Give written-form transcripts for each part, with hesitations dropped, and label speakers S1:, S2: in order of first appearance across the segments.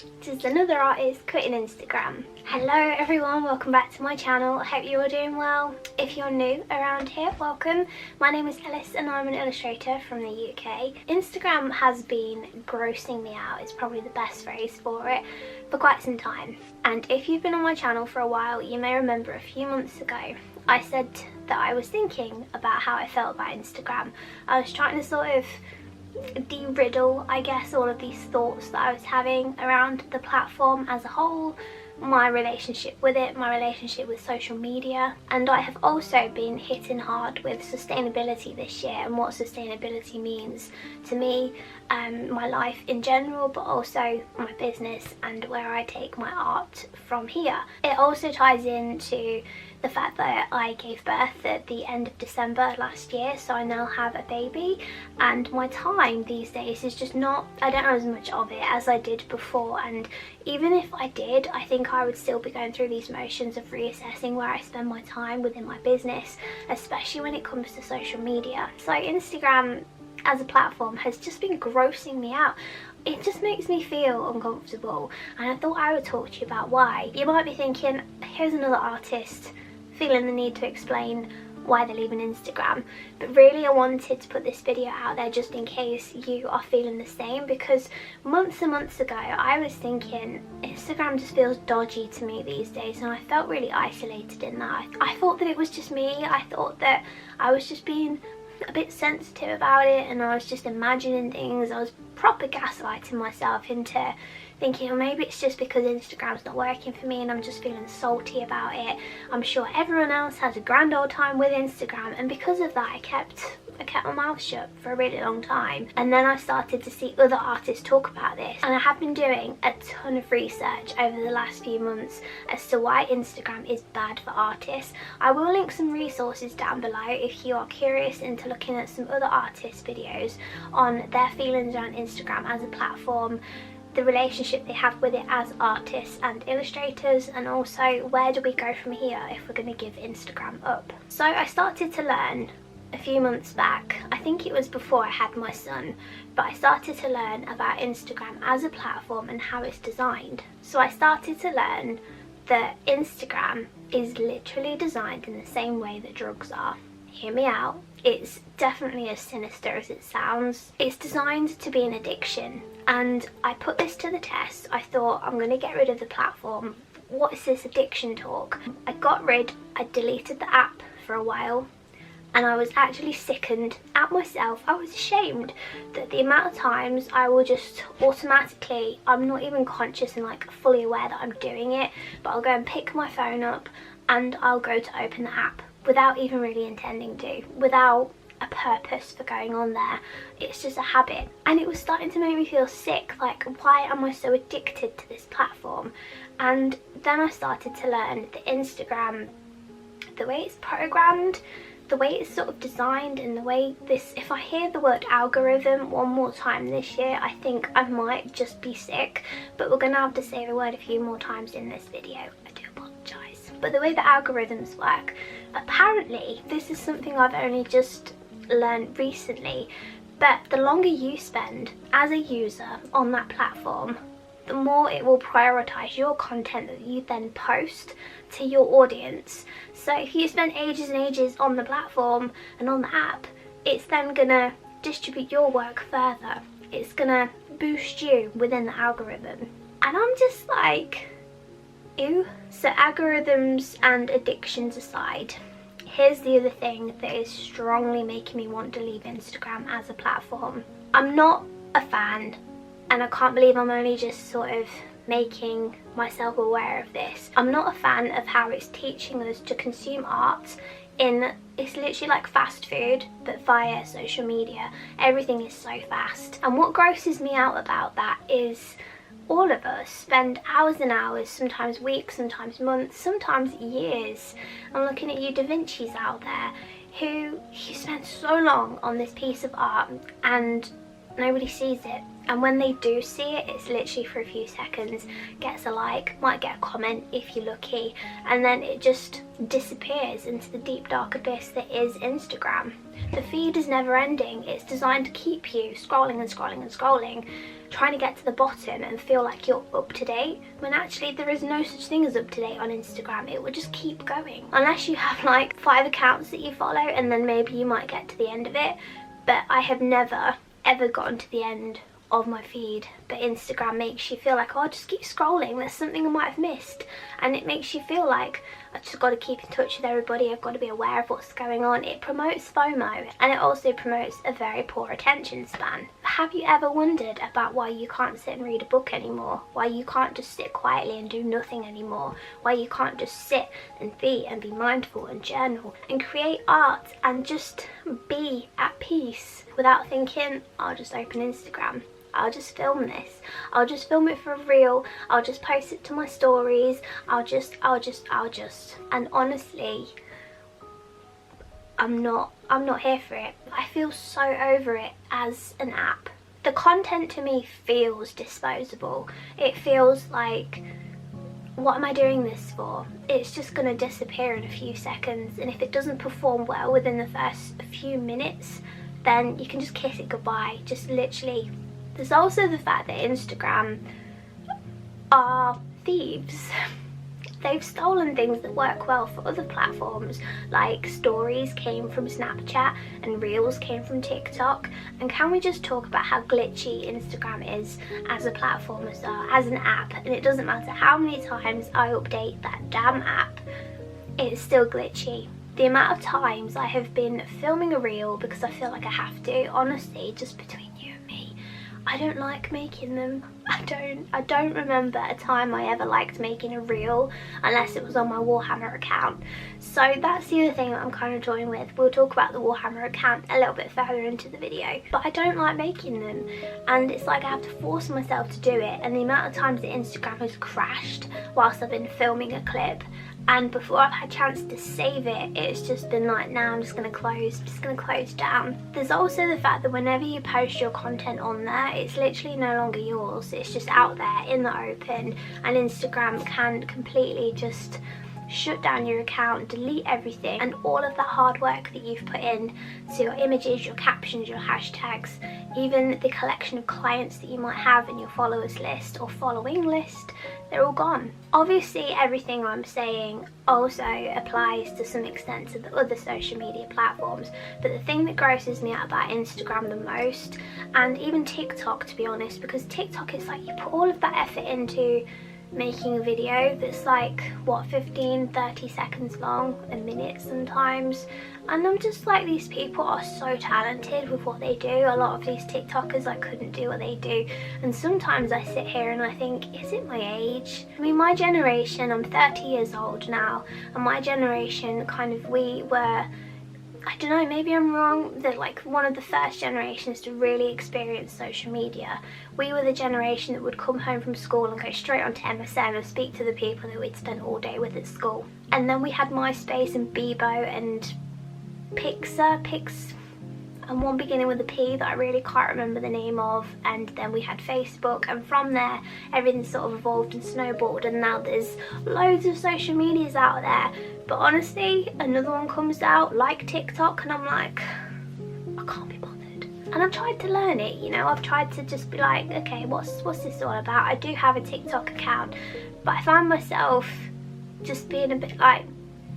S1: This is another artist quitting Instagram. Hello everyone, welcome back to my channel. I hope you're all doing well. If you're new around here, welcome. My name is Ellis and I'm an illustrator from the UK. Instagram has been grossing me out, is probably the best phrase for it, for quite some time. And if you've been on my channel for a while, you may remember a few months ago I said that I was thinking about how I felt about Instagram. I was trying to sort of de-riddle, I guess, all of these thoughts that I was having around the platform as a whole, my relationship with it, my relationship with social media. And I have also been hitting hard with sustainability this year and what sustainability means to me, my life in general, but also my business and where I take my art from here. It also ties into the fact that I gave birth at the end of December last year, so I now have a baby, and my time these days is just not, I don't have as much of it as I did before. And even if I did, I think I would still be going through these motions of reassessing where I spend my time within my business, especially when it comes to social media. So Instagram as a platform has just been grossing me out. It just makes me feel uncomfortable, and I thought I would talk to you about why. You might be thinking, here's another artist feeling the need to explain why they're leaving Instagram, but really I wanted to put this video out there just in case you are feeling the same, because months and months ago I was thinking Instagram just feels dodgy to me these days, and I felt really isolated in that. I thought that it was just me. I thought that I was just being a bit sensitive about it, and I was just imagining things. I was proper gaslighting myself into thinking, oh, maybe it's just because Instagram's not working for me and I'm just feeling salty about it. I'm sure everyone else has a grand old time with Instagram, and because of that I kept my mouth shut for a really long time. And then I started to see other artists talk about this, and I have been doing a ton of research over the last few months as to why Instagram is bad for artists. I will link some resources down below if you are curious into looking at some other artists' videos on their feelings around Instagram as a platform, the relationship they have with it as artists and illustrators, and also where do we go from here if we're going to give Instagram up. So I started to learn a few months back, I think it was before I had my son, but I started to learn about Instagram as a platform and how it's designed. So I started to learn that Instagram is literally designed in the same way that drugs are. Hear me out. It's definitely as sinister as it sounds. It's designed to be an addiction, and I put this to the test. I thought, I'm going to get rid of the platform. What is this addiction talk? I deleted the app for a while, and I was actually sickened at myself. I was ashamed that the amount of times I will just automatically, I'm not even conscious and like fully aware that I'm doing it, but I'll go and pick my phone up and I'll go to open the app without even really intending to, without a purpose for going on there. It's just a habit, and it was starting to make me feel sick. Like, why am I so addicted to this platform? And then I started to learn that Instagram, the way it's programmed, the way it's sort of designed, and the way this, if I hear the word algorithm one more time this year, I think I might just be sick, but we're gonna have to say the word a few more times in this video. I do apologise. But the way the algorithms work, apparently, this is something I've only just learned recently, but the longer you spend as a user on that platform, the more it will prioritise your content that you then post to your audience. So if you spend ages and ages on the platform and on the app, it's then gonna distribute your work further. It's gonna boost you within the algorithm. And I'm just like, ew. So algorithms and addictions aside, here's the other thing that is strongly making me want to leave Instagram as a platform. I'm not a fan, and I can't believe I'm only just sort of making myself aware of this. I'm not a fan of how it's teaching us to consume art it's literally like fast food, but via social media. Everything is so fast. And what grosses me out about that is all of us spend hours and hours, sometimes weeks, sometimes months, sometimes years. I'm looking at you Da Vinci's out there who spent so long on this piece of art, and nobody sees it. And when they do see it, it's literally for a few seconds, gets a like, might get a comment if you're lucky, and then it just disappears into the deep dark abyss that is Instagram. The feed is never ending. It's designed to keep you scrolling and scrolling and scrolling, trying to get to the bottom and feel like you're up to date, when actually there is no such thing as up to date on Instagram. It will just keep going. Unless you have like 5 accounts that you follow, and then maybe you might get to the end of it. But I have never ever gotten to the end of my feed. But Instagram makes you feel like, oh, I'll just keep scrolling, there's something I might have missed. And it makes you feel like I've just got to keep in touch with everybody, I've got to be aware of what's going on. It promotes FOMO, and it also promotes a very poor attention span. Have you ever wondered about why you can't sit and read a book anymore? Why you can't just sit quietly and do nothing anymore? Why you can't just sit and be mindful and journal and create art and just be at peace without thinking, I'll just open Instagram, I'll just film this, I'll just film it for a reel, I'll just post it to my stories, I'll just. And honestly, I'm not here for it. I feel so over it as an app. The content to me feels disposable. It feels like, what am I doing this for? It's just gonna disappear in a few seconds, and if it doesn't perform well within the first few minutes, then you can just kiss it goodbye. Just literally. There's also the fact that Instagram are thieves. They've stolen things that work well for other platforms, like stories came from Snapchat and reels came from TikTok. And can we just talk about how glitchy Instagram is as a platform, as an app? And it doesn't matter how many times I update that damn app, it's still glitchy. The amount of times I have been filming a reel because I feel like I have to, honestly, just between you and me, I don't like making them. I don't remember a time I ever liked making a reel unless it was on my Warhammer account. So that's the other thing that I'm kind of toying with. We'll talk about the Warhammer account a little bit further into the video. But I don't like making them, and it's like I have to force myself to do it. And the amount of times that Instagram has crashed whilst I've been filming a clip, and before I've had a chance to save it, it's just been like, now I'm just gonna close down. There's also the fact that whenever you post your content on there, it's literally no longer yours. It's just out there in the open, and Instagram can completely just shut down your account, delete everything, and all of that hard work that you've put in to your images, your captions, your hashtags, even the collection of clients that you might have in your followers list or following list, they're all gone. Obviously, everything I'm saying also applies to some extent to the other social media platforms, but the thing that grosses me out about Instagram the most, and even TikTok to be honest, because TikTok is like you put all of that effort into making a video that's like, what, 15-30 seconds long, a minute sometimes, and I'm just like, these people are so talented with what they do. A lot of these TikTokers, I couldn't do what they do, and sometimes I sit here and I think, is it my age? I mean, my generation, I'm 30 years old now, and my generation kind of, we were, I don't know, maybe I'm wrong, that like one of the first generations to really experience social media. We were the generation that would come home from school and go straight onto MSN and speak to the people that we'd spent all day with at school. And then we had MySpace and Bebo and Pix, and one beginning with a P that I really can't remember the name of, and then we had Facebook, and from there everything sort of evolved and snowballed, and now there's loads of social medias out there. But honestly, another one comes out like TikTok and I'm like, I can't be bothered. And I've tried to learn it, you know, I've tried to just be like, okay, what's this all about? I do have a TikTok account, but I find myself just being a bit like,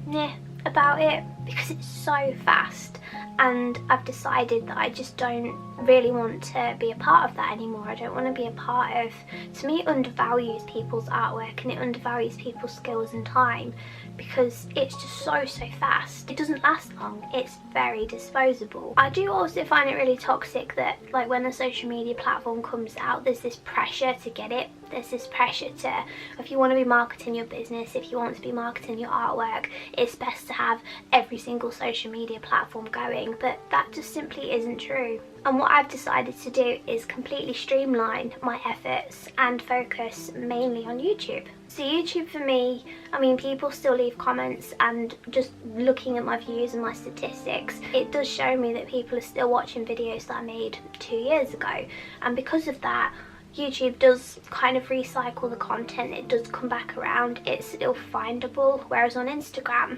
S1: meh about it, because it's so fast. And I've decided that I just don't really want to be a part of that anymore. I don't want to be a part of, to me it undervalues people's artwork and it undervalues people's skills and time, because it's just so fast. It doesn't last long, it's very disposable. I do also find it really toxic that like when a social media platform comes out, there's this pressure to get it. There's this pressure to, if you want to be marketing your business, if you want to be marketing your artwork, it's best to have every every single social media platform going, but that just simply isn't true. And what I've decided to do is completely streamline my efforts and focus mainly on YouTube. So YouTube for me, I mean, people still leave comments, and just looking at my views and my statistics, it does show me that people are still watching videos that I made 2 years ago. And because of that, YouTube does kind of recycle the content, it does come back around, it's still findable, whereas on Instagram,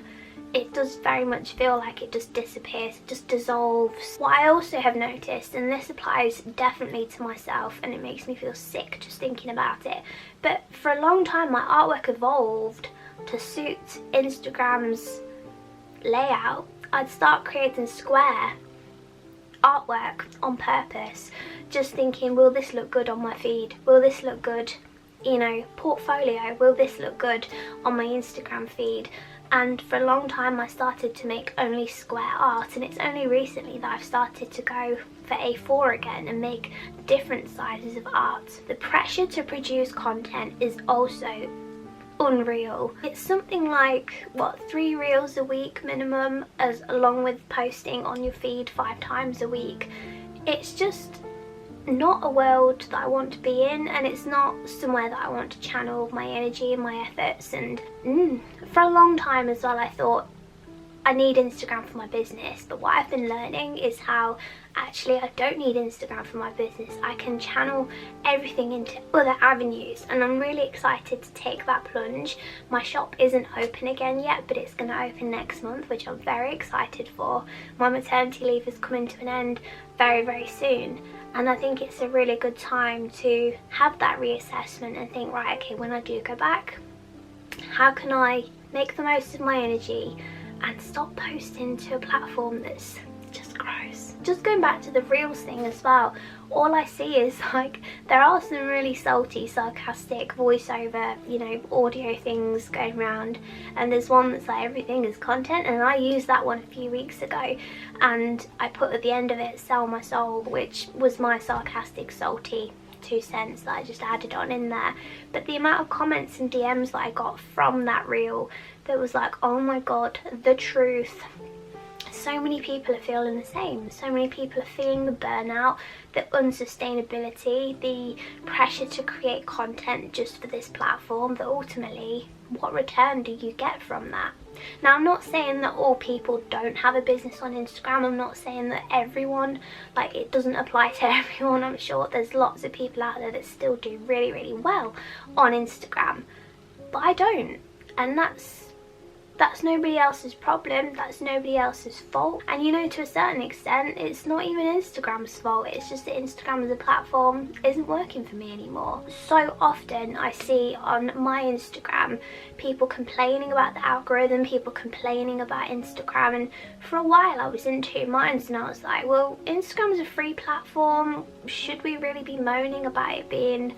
S1: it does very much feel like it just disappears, it just dissolves. What I also have noticed, and this applies definitely to myself, and it makes me feel sick just thinking about it, but for a long time my artwork evolved to suit Instagram's layout. I'd start creating square artwork on purpose, just thinking, will this look good on my feed? Will this look good, you know, portfolio? Will this look good on my Instagram feed? And for a long time I started to make only square art, and it's only recently that I've started to go for A4 again and make different sizes of art. The pressure to produce content is also unreal. It's something like, what, 3 reels a week minimum, as along with posting on your feed 5 times a week. It's just not a world that I want to be in, and it's not somewhere that I want to channel my energy and my efforts. And for a long time as well I thought I need Instagram for my business, but what I've been learning is how actually I don't need Instagram for my business. I can channel everything into other avenues, and I'm really excited to take that plunge. My shop isn't open again yet, but it's going to open next month, which I'm very excited for. My maternity leave is coming to an end very, very soon, and I think it's a really good time to have that reassessment and think, right, okay, when I do go back, how can I make the most of my energy and stop posting to a platform that's just gross. Just going back to the Reels thing as well, all I see is like there are some really salty, sarcastic voiceover, you know, audio things going around, and there's one that's like everything is content, and I used that one a few weeks ago, and I put at the end of it "sell my soul," which was my sarcastic, salty 2 cents that I just added on in there. But the amount of comments and DMs that I got from that reel, that was like, oh my god, the truth. So many people are feeling the same. So many people are feeling the burnout, the unsustainability, the pressure to create content just for this platform, that ultimately, what return do you get from that? Now, I'm not saying that all people don't have a business on Instagram. I'm not saying that everyone, like, it doesn't apply to everyone. I'm sure there's lots of people out there that still do really, really well on Instagram. But I don't. And that's nobody else's problem, that's nobody else's fault. And you know, to a certain extent, it's not even Instagram's fault, it's just that Instagram as a platform isn't working for me anymore. So often I see on my Instagram people complaining about the algorithm, people complaining about Instagram, and for a while I was in two minds, and I was like, well, Instagram's a free platform, should we really be moaning about it being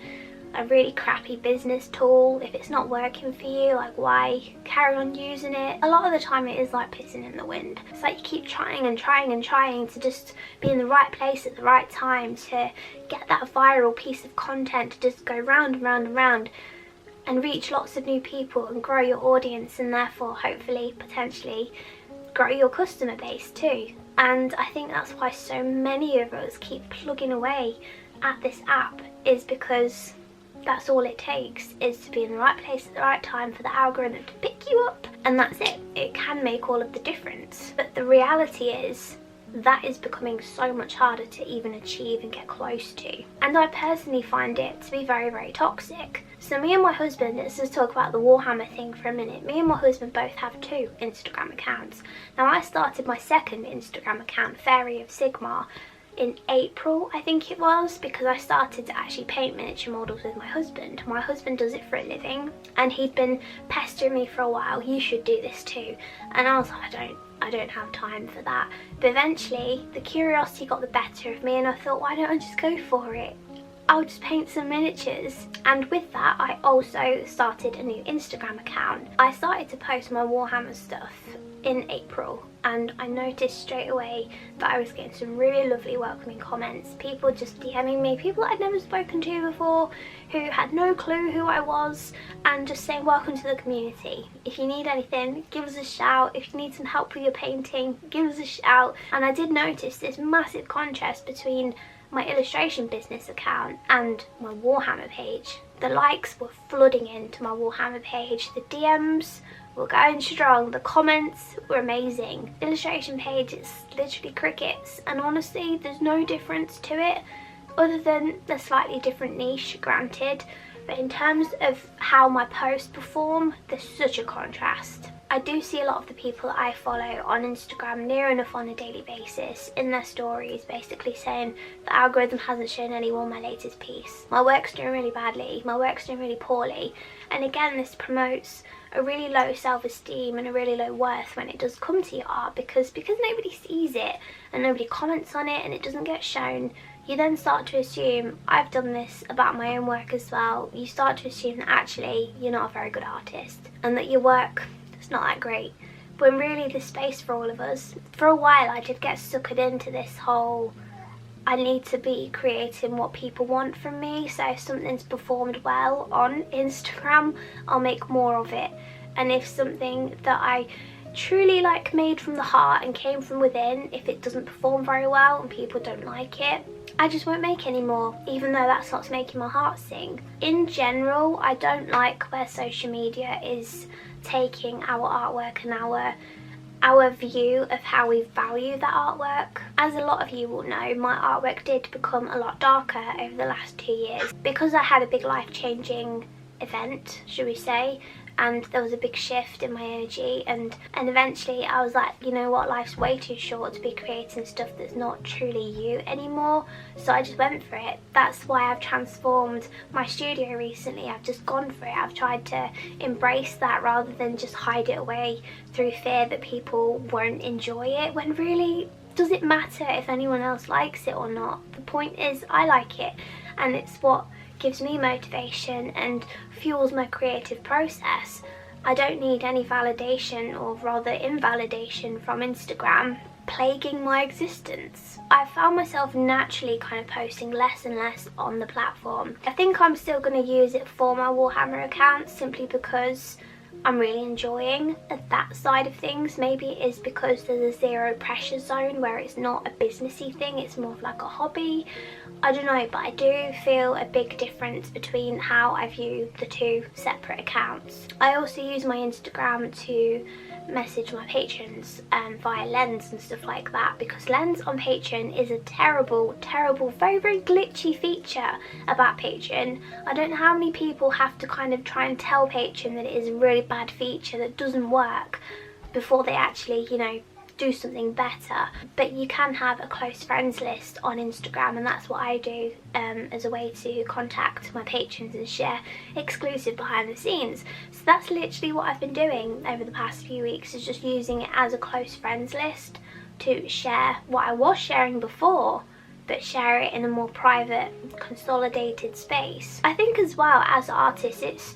S1: a really crappy business tool? If it's not working for you, like, why carry on using it? A lot of the time it is like pissing in the wind. It's like you keep trying and trying and trying to just be in the right place at the right time, to get that viral piece of content to just go round and round and round and reach lots of new people and grow your audience, and therefore hopefully potentially grow your customer base too. And I think that's why so many of us keep plugging away at this app, is because that's all it takes, is to be in the right place at the right time for the algorithm to pick you up, and that's it. It can make all of the difference. But the reality is that is becoming so much harder to even achieve and get close to. And I personally find it to be very, very toxic. So me and my husband, let's just talk about the Warhammer thing for a minute. Me and my husband both have 2 Instagram accounts. Now, I started my second Instagram account, Fairy of Sigmar, in April, I think it was, because I started to actually paint miniature models with my husband. My husband does it for a living, and he'd been pestering me for a while, you should do this too. And I was like, I don't have time for that. But eventually the curiosity got the better of me, and I thought, why don't I just go for it? I'll just paint some miniatures. And with that, I also started a new Instagram account. I started to post my Warhammer stuff in April, and I noticed straight away that I was getting some really lovely welcoming comments, people just DMing me, people I'd never spoken to before who had no clue who I was, and just saying welcome to the community. If you need anything, give us a shout. If you need some help with your painting, give us a shout. And I did notice this massive contrast between my illustration business account and my Warhammer page. The likes were flooding into my Warhammer page, the DMs were going strong, the comments were amazing. The illustration page is literally crickets, and honestly there's no difference to it other than a slightly different niche, granted, but in terms of how my posts perform, there's such a contrast. I do see a lot of the people I follow on Instagram near enough on a daily basis in their stories basically saying the algorithm hasn't shown anyone my latest piece. My work's doing really badly, my work's doing really poorly, and again this promotes a really low self-esteem and a really low worth when it does come to your art, because nobody sees it and nobody comments on it and it doesn't get shown. You then start to assume, I've done this about my own work as well, you start to assume that actually you're not a very good artist and that your work is not that great, when really there's space for all of us. For a while I did get suckered into this whole, I need to be creating what people want from me, so if something's performed well on Instagram, I'll make more of it. And if something that I truly like made from the heart and came from within, if it doesn't perform very well and people don't like it, I just won't make any more, even though that's what's making my heart sing. In general, I don't like where social media is taking our artwork and our view of how we value that artwork. As a lot of you will know, my artwork did become a lot darker over the last 2 years because I had a big life-changing event, should we say, and there was a big shift in my energy, and eventually I was like, you know what, life's way too short to be creating stuff that's not truly you anymore, so I just went for it. That's why I've transformed my studio recently. I've just gone for it. I've tried to embrace that rather than just hide it away through fear that people won't enjoy it, when really, does it matter if anyone else likes it or not? The point is I like it, and it's what gives me motivation and fuels my creative process. I don't need any validation, or rather invalidation, from Instagram plaguing my existence. I found myself naturally kind of posting less and less on the platform. I think I'm still going to use it for my Warhammer account simply because I'm really enjoying that side of things. Maybe it is because there's a zero pressure zone where it's not a businessy thing, it's more of like a hobby. I don't know, but I do feel a big difference between how I view the two separate accounts. I also use my Instagram to message my patrons via Lens and stuff like that, because Lens on Patreon is a terrible, very, very glitchy feature about Patreon. I don't know how many people have to kind of try and tell Patreon that it is a really bad feature that doesn't work before they actually, you know, do something better. But you can have a close friends list on Instagram, and that's what I do as a way to contact my patrons and share exclusive behind the scenes. So that's literally what I've been doing over the past few weeks, is just using it as a close friends list to share what I was sharing before, but share it in a more private, consolidated space. I think as well, as artists,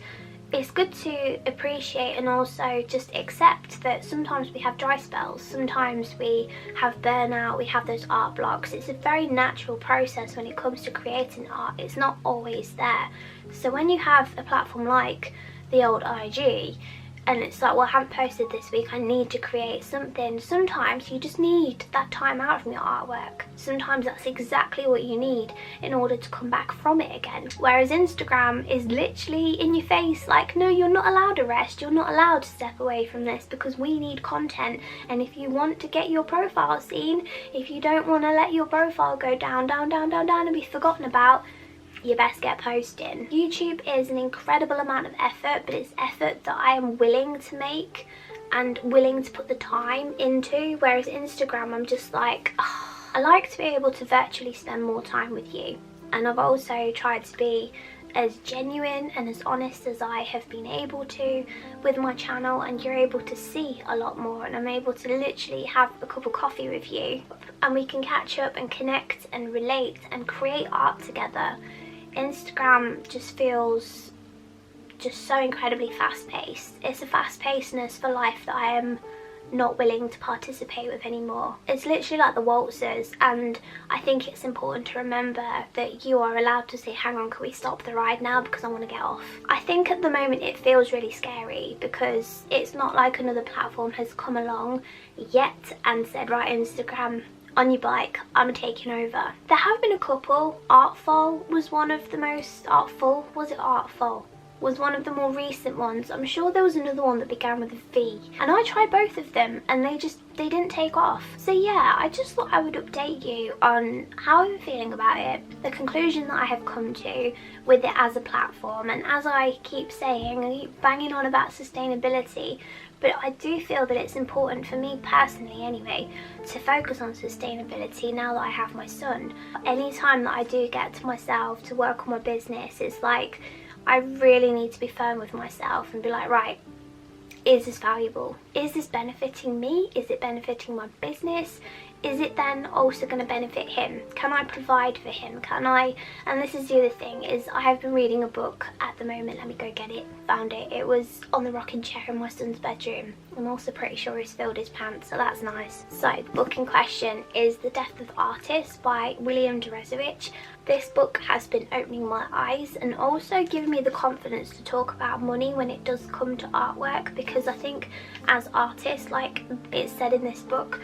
S1: it's good to appreciate and also just accept that sometimes we have dry spells, sometimes we have burnout, we have those art blocks. It's a very natural process when it comes to creating art. It's not always there. So when you have a platform like the old IG, and it's like, well, I haven't posted this week, I need to create something. Sometimes you just need that time out from your artwork. Sometimes that's exactly what you need in order to come back from it again. Whereas Instagram is literally in your face, like, no, you're not allowed to rest, you're not allowed to step away from this, because we need content. And if you want to get your profile seen, if you don't want to let your profile go down and be forgotten about, you best get posting. YouTube is an incredible amount of effort, but it's effort that I am willing to make and willing to put the time into, whereas Instagram, I'm just like, oh, I like to be able to virtually spend more time with you. And I've also tried to be as genuine and as honest as I have been able to with my channel, and you're able to see a lot more, and I'm able to literally have a cup of coffee with you and we can catch up and connect and relate and create art together. Instagram just feels just so incredibly fast-paced. It's a fast-pacedness for life that I am not willing to participate with anymore. It's literally like the waltzers, and I think it's important to remember that you are allowed to say, hang on, can we stop the ride now because I want to get off. I think at the moment it feels really scary because it's not like another platform has come along yet and said, right, Instagram, on your bike, I'm taking over. There have been a couple. Artful was one of the most artful. Was it Artful? Was one of the more recent ones. I'm sure there was another one that began with a V, and I tried both of them and they didn't take off. So yeah, I just thought I would update you on how I'm feeling about it, the conclusion that I have come to with it as a platform. And as I keep saying, I keep banging on about sustainability, but I do feel that it's important for me personally anyway to focus on sustainability now that I have my son. Anytime that I do get to myself to work on my business, it's like I really need to be firm with myself and be like, right, is this valuable? Is this benefiting me? Is it benefiting my business? Is it then also going to benefit him? Can I provide for him? Can I? And this is the other thing, is I have been reading a book at the moment. Let me go get it. Found it. It was on the rocking chair in my son's bedroom. I'm also pretty sure he's filled his pants, so that's nice. So the book in question is The Death of the Artist by William Deresiewicz. This book has been opening my eyes and also giving me the confidence to talk about money when it does come to artwork, because I think as artists, like it's said in this book,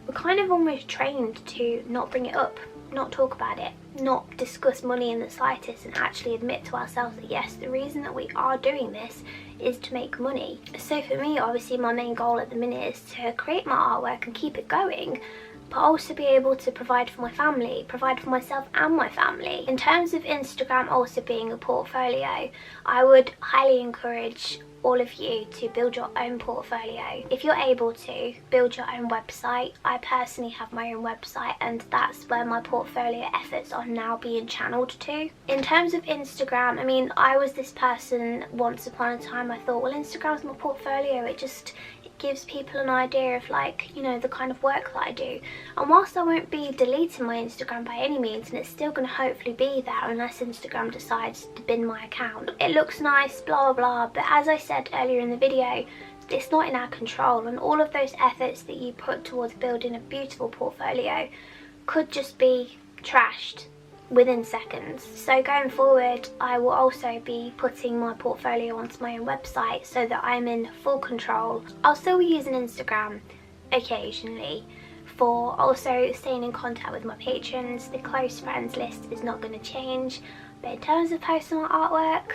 S1: we're kind of almost trained to not bring it up, not talk about it, not discuss money in the slightest, and actually admit to ourselves that yes, the reason that we are doing this is to make money. So for me, obviously my main goal at the minute is to create my artwork and keep it going, but also be able to provide for my family, provide for myself and my family. In terms of Instagram also being a portfolio, I would highly encourage all of you to build your own portfolio. If you're able to, build your own website. I personally have my own website and that's where my portfolio efforts are now being channeled to. In terms of Instagram, I mean, I was this person once upon a time. I thought, well, Instagram's my portfolio. It gives people an idea of, like, you know, the kind of work that I do. And whilst I won't be deleting my Instagram by any means, and it's still going to hopefully be there unless Instagram decides to bin my account, it looks nice, blah blah blah, but as I said earlier in the video, it's not in our control, and all of those efforts that you put towards building a beautiful portfolio could just be trashed within seconds. So going forward, I will also be putting my portfolio onto my own website so that I'm in full control. I'll still be using Instagram occasionally for also staying in contact with my patrons. The close friends list is not going to change, but in terms of posting my artwork,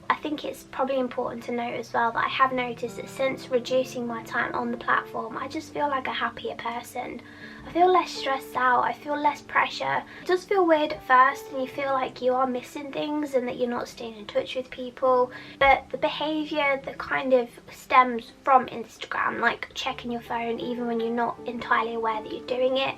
S1: I think it's probably important to note as well that I have noticed that since reducing my time on the platform, I just feel like a happier person. I feel less stressed out, I feel less pressure. It does feel weird at first and you feel like you are missing things and that you're not staying in touch with people, but the behaviour that kind of stems from Instagram, like checking your phone even when you're not entirely aware that you're doing it,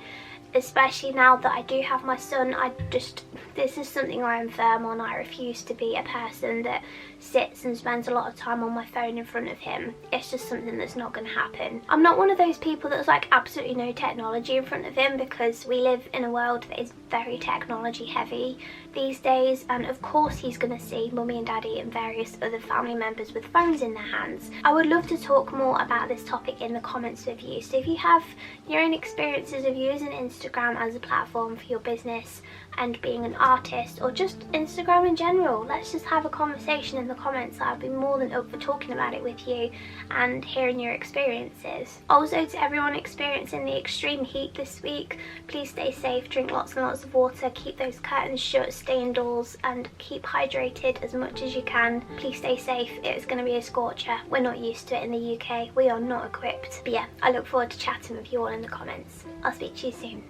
S1: especially now that I do have my son, this is something I am firm on. I refuse to be a person that sits and spends a lot of time on my phone in front of him. It's just something that's not going to happen. I'm not one of those people that's like absolutely no technology in front of him, because we live in a world that is very technology heavy these days, and of course he's going to see mummy and daddy and various other family members with phones in their hands. I would love to talk more about this topic in the comments with you, so if you have your own experiences of using Instagram as a platform for your business and being an artist, or just Instagram in general, let's just have a conversation in the comments. I'd be more than up for talking about it with you and hearing your experiences. Also, to everyone experiencing the extreme heat this week, please stay safe, drink lots and lots of water, keep those curtains shut, stay indoors and keep hydrated as much as you can. Please stay safe. It's going to be a scorcher. We're not used to it in the UK. We are not equipped. But yeah, I look forward to chatting with you all in the comments. I'll speak to you soon.